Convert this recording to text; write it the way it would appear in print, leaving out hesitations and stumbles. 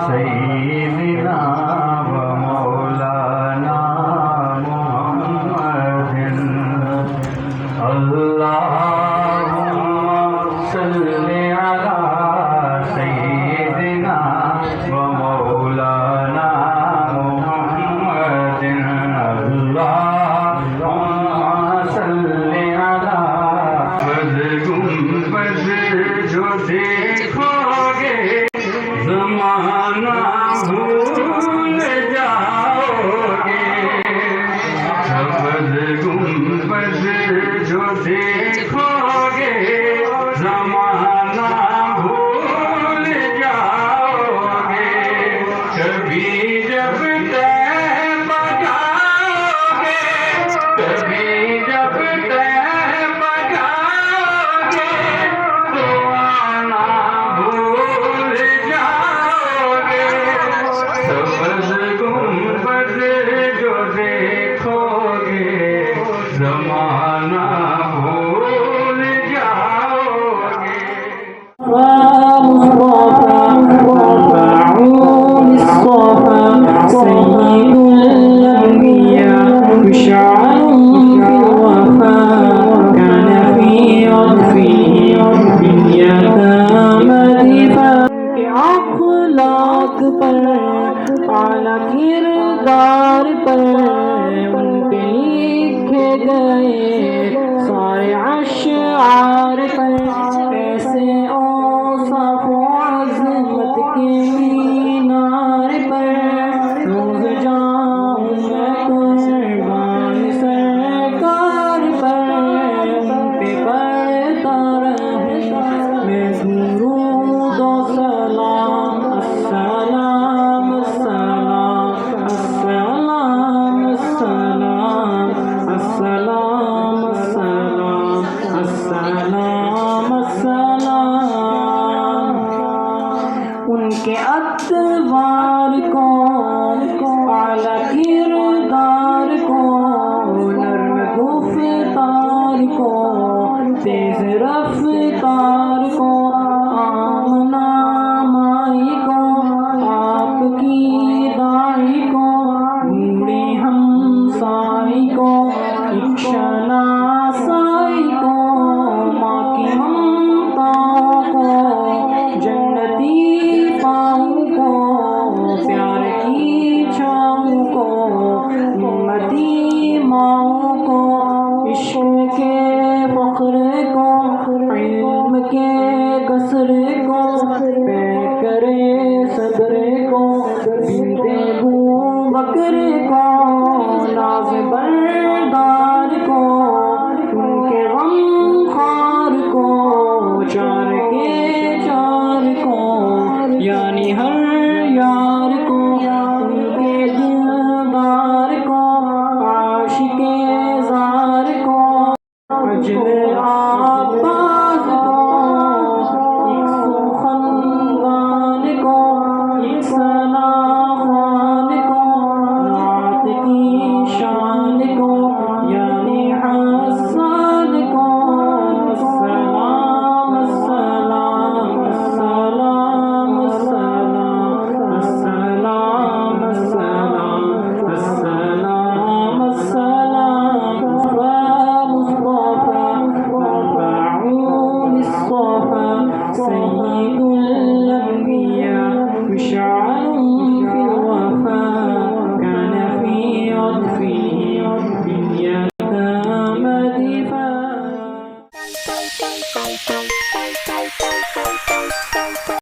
सय्यिदना व मौलाना मुहम्मदिन अल्लाहुम्मा सल्लि अला सय्यिदिना व मौलाना मुहम्मदिन अल्लाहुम्मा सल्लि अला गुंबद जो देखोगे ज़माना भूल जाओगे। सब्ज़ गुंबद जो देखोगे ज़माना भूल जाओगे। कभी जब तैब जाओगे, कभी जब तैब जाओगे तो आना भूल जाओगे। सब्ज़ गुंबद जो देखोगे ज़माना भूल जाओगे। आला किरदार पर उनके लिखे गए सारे अशआर पर ऐसे औसाफ व अज़मत के मीनार पर रोज़ जाऊं मैं कुर्बान सरकार पर उन पे पढ़ता रहूं मैं दुरूद व सलाम। अस्सलाम अस्सलाम अस्सलाम अस्सलाम अस्सलाम अस्सलाम अस्सलाम। उनके अतवार को आला किरदार को नर्म गुफ्तार को तेज रफ्तार